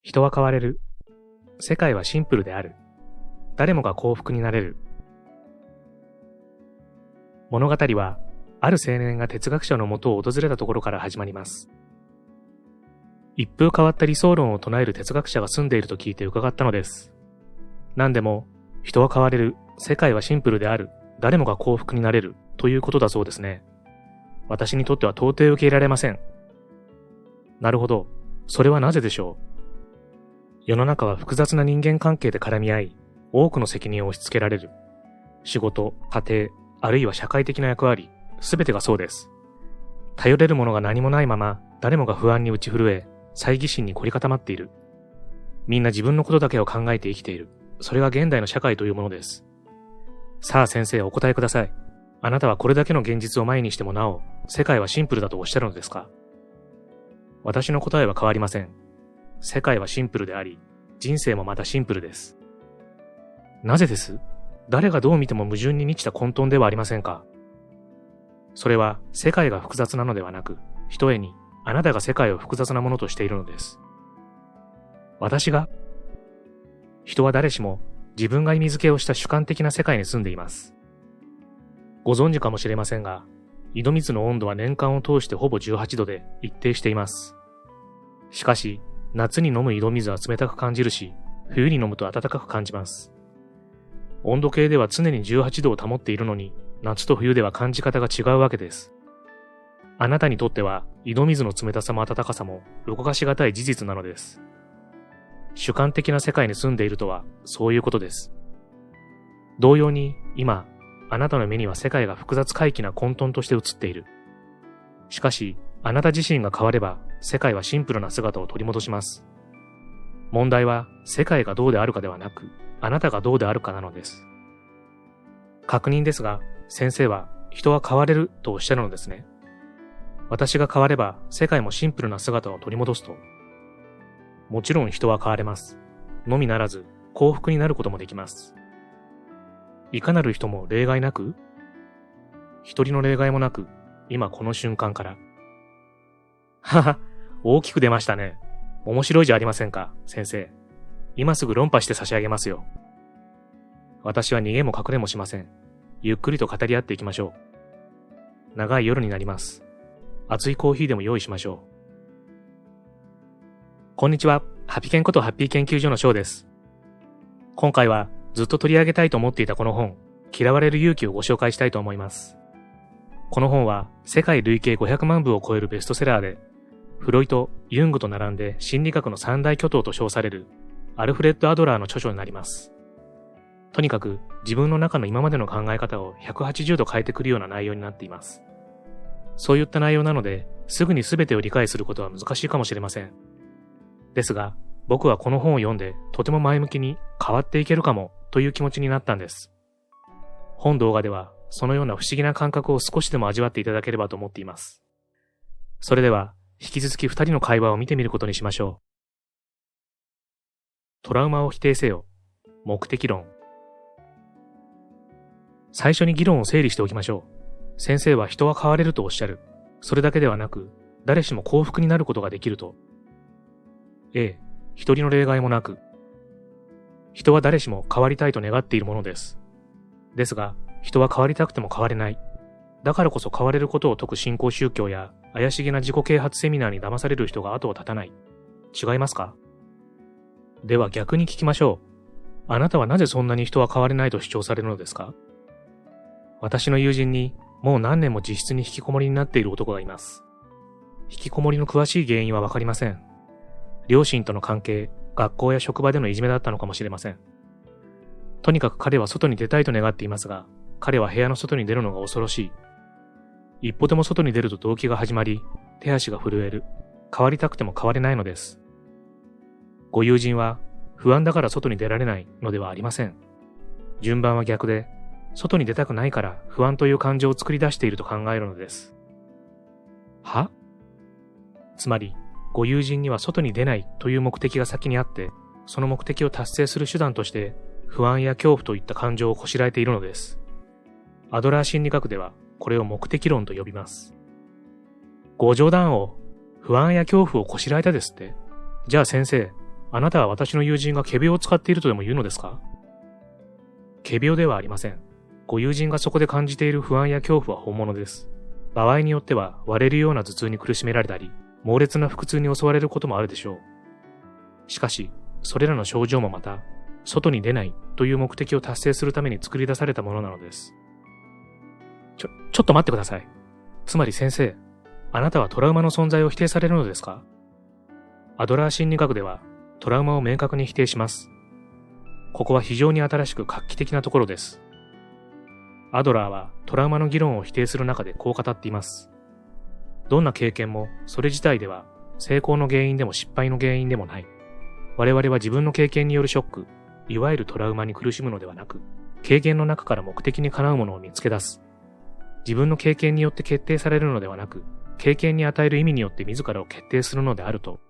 人は変われる。世界はシンプルである。誰もが幸福になれる。物語は、ある青年が哲学者のもとを訪れたところから始まります。一風変わった理想論を唱える哲学者が住んでいると聞いて伺ったのです。何でも、人は変われる。世界はシンプルである。誰もが幸福になれる。ということだそうですね。私にとっては到底受け入れられません。なるほど。それはなぜでしょう。世の中は複雑な人間関係で絡み合い、多くの責任を押し付けられる。仕事、家庭、あるいは社会的な役割、すべてがそうです。頼れるものが何もないまま、誰もが不安に打ち震え、猜疑心に凝り固まっている。みんな自分のことだけを考えて生きている。それが現代の社会というものです。さあ先生、お答えください。あなたはこれだけの現実を前にしてもなお、世界はシンプルだとおっしゃるのですか？私の答えは変わりません。世界はシンプルであり、人生もまたシンプルです。なぜです？誰がどう見ても矛盾に満ちた混沌ではありませんか？それは世界が複雑なのではなく、ひとえにあなたが世界を複雑なものとしているのです。私が？人は誰しも自分が意味付けをした主観的な世界に住んでいます。ご存知かもしれませんが、井戸水の温度は年間を通してほぼ18度で一定しています。しかし、夏に飲む井戸水は冷たく感じるし、冬に飲むと暖かく感じます。温度計では常に18度を保っているのに、夏と冬では感じ方が違うわけです。あなたにとっては、井戸水の冷たさも暖かさも、動かしがたい事実なのです。主観的な世界に住んでいるとは、そういうことです。同様に、今、あなたの目には世界が複雑怪奇な混沌として映っている。しかし、あなた自身が変われば、世界はシンプルな姿を取り戻します。問題は、世界がどうであるかではなく、あなたがどうであるかなのです。確認ですが、先生は、人は変われるとおっしゃるのですね。私が変われば、世界もシンプルな姿を取り戻すと。もちろん人は変われます。のみならず、幸福になることもできます。いかなる人も例外なく？一人の例外もなく、今この瞬間から。はは、大きく出ましたね。面白いじゃありませんか、先生。今すぐ論破して差し上げますよ。私は逃げも隠れもしません。ゆっくりと語り合っていきましょう。長い夜になります。熱いコーヒーでも用意しましょう。こんにちは、ハピケンことハッピー研究所の翔です。今回はずっと取り上げたいと思っていたこの本、嫌われる勇気をご紹介したいと思います。この本は世界累計500万部を超えるベストセラーで、フロイト、ユングと並んで心理学の三大巨頭と称されるアルフレッド・アドラーの著書になります。とにかく自分の中の今までの考え方を180度変えてくるような内容になっています。そういった内容なので、すぐに全てを理解することは難しいかもしれません。ですが、僕はこの本を読んでとても前向きに変わっていけるかもという気持ちになったんです。本動画ではそのような不思議な感覚を少しでも味わっていただければと思っています。それでは、引き続き二人の会話を見てみることにしましょう。トラウマを否定せよ。目的論。最初に議論を整理しておきましょう。先生は人は変われるとおっしゃる。それだけではなく、誰しも幸福になることができると。一人の例外もなく。人は誰しも変わりたいと願っているものです。ですが、人は変わりたくても変われない。だからこそ変われることを説く新興宗教や怪しげな自己啓発セミナーに騙される人が後を絶たない。違いますか？では逆に聞きましょう。あなたはなぜそんなに人は変われないと主張されるのですか？私の友人にもう何年も自室に引きこもりになっている男がいます。引きこもりの詳しい原因はわかりません。両親との関係、学校や職場でのいじめだったのかもしれません。とにかく彼は外に出たいと願っていますが、彼は部屋の外に出るのが恐ろしい。一歩でも外に出ると動悸が始まり、手足が震える。変わりたくても変われないのです。ご友人は不安だから外に出られないのではありません。順番は逆で、外に出たくないから不安という感情を作り出していると考えるのです。は？つまり、ご友人には外に出ないという目的が先にあって、その目的を達成する手段として、不安や恐怖といった感情をこしらえているのです。アドラー心理学では、これを目的論と呼びます。ご冗談を、不安や恐怖をこしらえたですって？じゃあ先生、あなたは私の友人が仮病を使っているとでも言うのですか？仮病ではありません。ご友人がそこで感じている不安や恐怖は本物です。場合によっては割れるような頭痛に苦しめられたり、猛烈な腹痛に襲われることもあるでしょう。しかし、それらの症状もまた、外に出ないという目的を達成するために作り出されたものなのです。ちょっと待ってください。つまり先生、あなたはトラウマの存在を否定されるのですか？アドラー心理学では、トラウマを明確に否定します。ここは非常に新しく画期的なところです。アドラーはトラウマの議論を否定する中でこう語っています。どんな経験もそれ自体では成功の原因でも失敗の原因でもない。我々は自分の経験によるショック、いわゆるトラウマに苦しむのではなく、経験の中から目的にかなうものを見つけ出す。自分の経験によって決定されるのではなく、経験に与える意味によって自らを決定するのであると。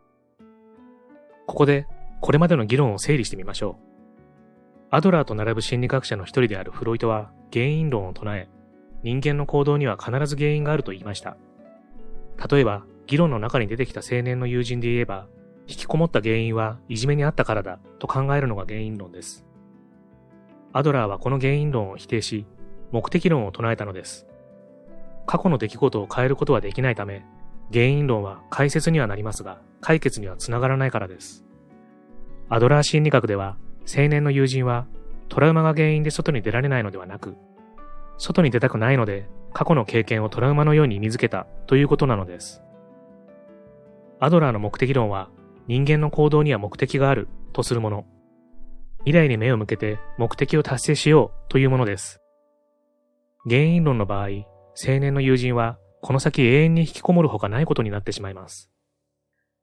ここで、これまでの議論を整理してみましょう。アドラーと並ぶ心理学者の一人であるフロイトは原因論を唱え、人間の行動には必ず原因があると言いました。例えば、議論の中に出てきた青年の友人で言えば、引きこもった原因はいじめにあったからだと考えるのが原因論です。アドラーはこの原因論を否定し、目的論を唱えたのです。過去の出来事を変えることはできないため、原因論は解説にはなりますが、解決にはつながらないからです。アドラー心理学では、青年の友人はトラウマが原因で外に出られないのではなく、外に出たくないので過去の経験をトラウマのように意味づけたということなのです。アドラーの目的論は人間の行動には目的があるとするもの。未来に目を向けて目的を達成しようというものです。原因論の場合、青年の友人はこの先永遠に引きこもるほかないことになってしまいます。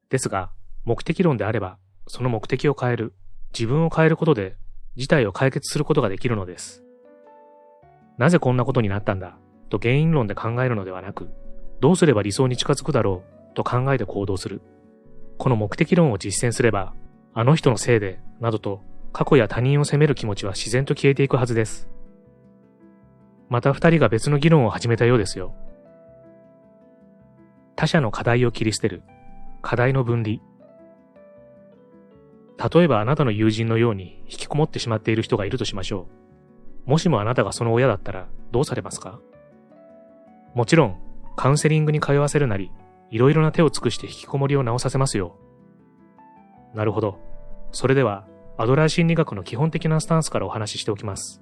ですが、目的論であれば、その目的を変える、自分を変えることで事態を解決することができるのです。なぜこんなことになったんだと原因論で考えるのではなく、どうすれば理想に近づくだろうと考えて行動する。この目的論を実践すれば、あの人のせいでなどと過去や他人を責める気持ちは自然と消えていくはずです。また二人が別の議論を始めたようですよ。他者の課題を切り捨てる。課題の分離。例えばあなたの友人のように引きこもってしまっている人がいるとしましょう。もしもあなたがその親だったらどうされますか？もちろん、カウンセリングに通わせるなり、いろいろな手を尽くして引きこもりを治させますよ。なるほど。それでは、アドラー心理学の基本的なスタンスからお話ししておきます。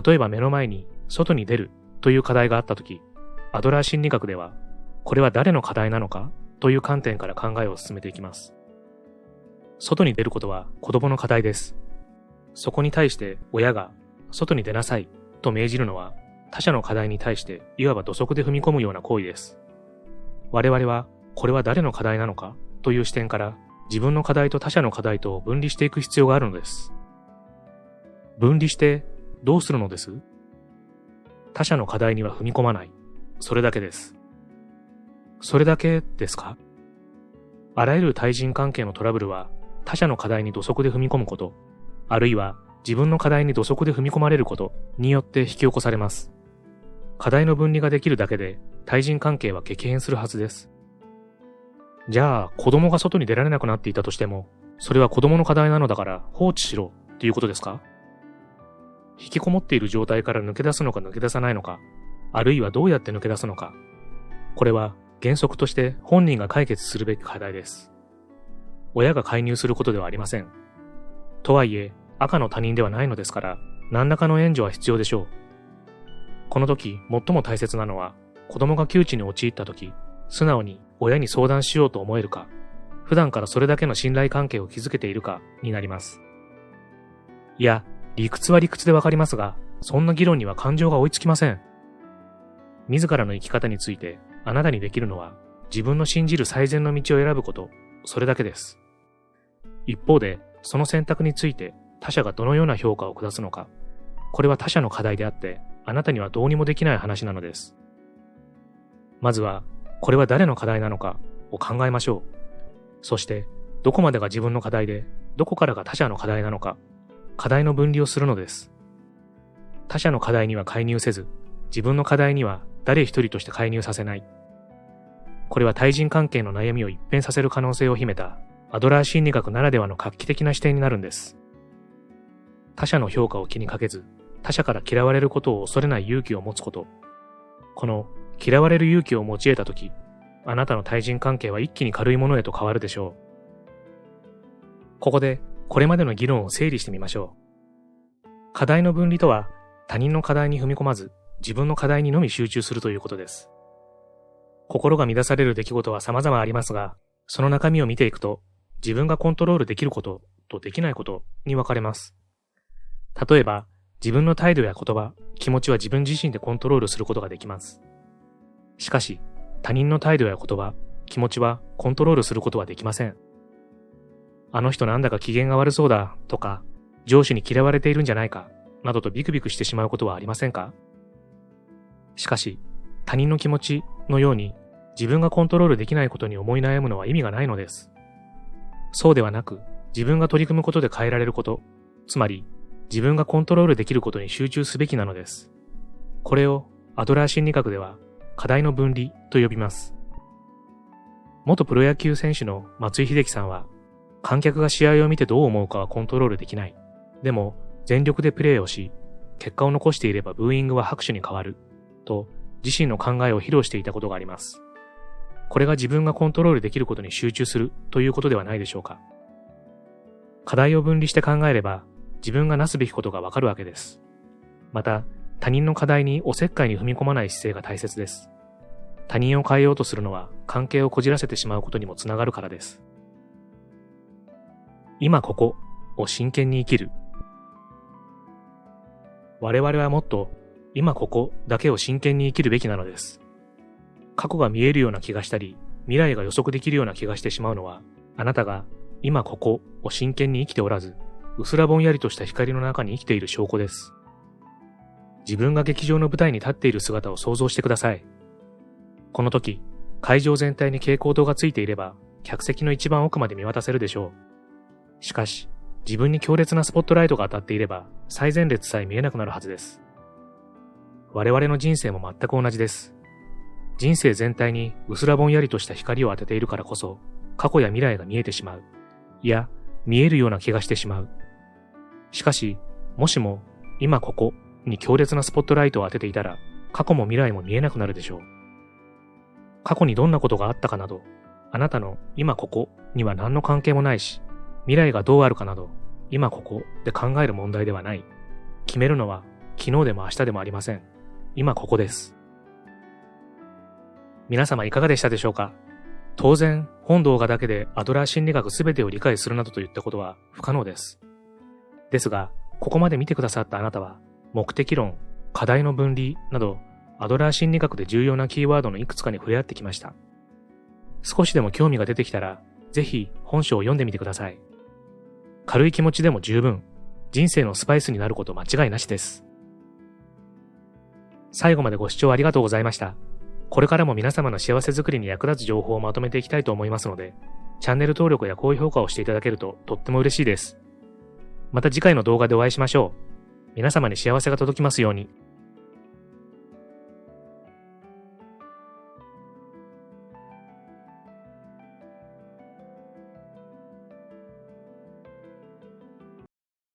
例えば目の前に外に出るという課題があったとき、アドラー心理学では、これは誰の課題なのかという観点から考えを進めていきます。外に出ることは子供の課題です。そこに対して親が外に出なさいと命じるのは他者の課題に対していわば土足で踏み込むような行為です。我々はこれは誰の課題なのかという視点から自分の課題と他者の課題と分離していく必要があるのです。分離してどうするのです？他者の課題には踏み込まない。それだけです。それだけですか？あらゆる対人関係のトラブルは他者の課題に土足で踏み込むこと、あるいは自分の課題に土足で踏み込まれることによって引き起こされます。課題の分離ができるだけで対人関係は激変するはずです。じゃあ子供が外に出られなくなっていたとしても、それは子供の課題なのだから放置しろということですか？引きこもっている状態から抜け出すのか抜け出さないのか、あるいはどうやって抜け出すのか、これは原則として本人が解決するべき課題です。親が介入することではありません。とはいえ、赤の他人ではないのですから、何らかの援助は必要でしょう。この時、最も大切なのは、子供が窮地に陥った時、素直に親に相談しようと思えるか、普段からそれだけの信頼関係を築けているかになります。いや、理屈は理屈でわかりますが、そんな議論には感情が追いつきません。自らの生き方について、あなたにできるのは、自分の信じる最善の道を選ぶこと、それだけです。一方で、その選択について他者がどのような評価を下すのか、これは他者の課題であって、あなたにはどうにもできない話なのです。まずは、これは誰の課題なのかを考えましょう。そして、どこまでが自分の課題で、どこからが他者の課題なのか、課題の分離をするのです。他者の課題には介入せず、自分の課題には誰一人として介入させない。これは対人関係の悩みを一変させる可能性を秘めたアドラー心理学ならではの画期的な視点になるんです。他者の評価を気にかけず、他者から嫌われることを恐れない勇気を持つこと。この嫌われる勇気を持ち得たとき、あなたの対人関係は一気に軽いものへと変わるでしょう。ここでこれまでの議論を整理してみましょう。課題の分離とは、他人の課題に踏み込まず、自分の課題にのみ集中するということです。心が乱される出来事は様々ありますが、その中身を見ていくと、自分がコントロールできることとできないことに分かれます。例えば、自分の態度や言葉、気持ちは自分自身でコントロールすることができます。しかし、他人の態度や言葉、気持ちはコントロールすることはできません。あの人なんだか機嫌が悪そうだとか、上司に嫌われているんじゃないかなどとビクビクしてしまうことはありませんか？しかし、他人の気持ちのように自分がコントロールできないことに思い悩むのは意味がないのです。そうではなく、自分が取り組むことで変えられること、つまり自分がコントロールできることに集中すべきなのです。これをアドラー心理学では課題の分離と呼びます。元プロ野球選手の松井秀喜さんは、観客が試合を見てどう思うかはコントロールできない。でも、全力でプレーをし、結果を残していればブーイングは拍手に変わる。と、自身の考えを披露していたことがあります。これが自分がコントロールできることに集中するということではないでしょうか。課題を分離して考えれば、自分がなすべきことがわかるわけです。また、他人の課題におせっかいに踏み込まない姿勢が大切です。他人を変えようとするのは関係をこじらせてしまうことにもつながるからです。今ここを真剣に生きる。我々はもっと今ここだけを真剣に生きるべきなのです。過去が見えるような気がしたり、未来が予測できるような気がしてしまうのは、あなたが今ここを真剣に生きておらず、薄らぼんやりとした光の中に生きている証拠です。自分が劇場の舞台に立っている姿を想像してください。この時、会場全体に蛍光灯がついていれば、客席の一番奥まで見渡せるでしょう。しかし、自分に強烈なスポットライトが当たっていれば、最前列さえ見えなくなるはずです。我々の人生も全く同じです。人生全体に薄らぼんやりとした光を当てているからこそ、過去や未来が見えてしまう。いや、見えるような気がしてしまう。しかし、もしも、今ここに強烈なスポットライトを当てていたら、過去も未来も見えなくなるでしょう。過去にどんなことがあったかなど、あなたの今ここには何の関係もないし、未来がどうあるかなど、今ここで考える問題ではない。決めるのは昨日でも明日でもありません。今ここです。皆様いかがでしたでしょうか？当然、本動画だけでアドラー心理学すべてを理解するなどといったことは不可能です。ですが、ここまで見てくださったあなたは、目的論、課題の分離など、アドラー心理学で重要なキーワードのいくつかに触れ合ってきました。少しでも興味が出てきたら、ぜひ本書を読んでみてください。軽い気持ちでも十分、人生のスパイスになること間違いなしです。最後までご視聴ありがとうございました。これからも皆様の幸せづくりに役立つ情報をまとめていきたいと思いますので、チャンネル登録や高評価をしていただけるととっても嬉しいです。また次回の動画でお会いしましょう。皆様に幸せが届きますように。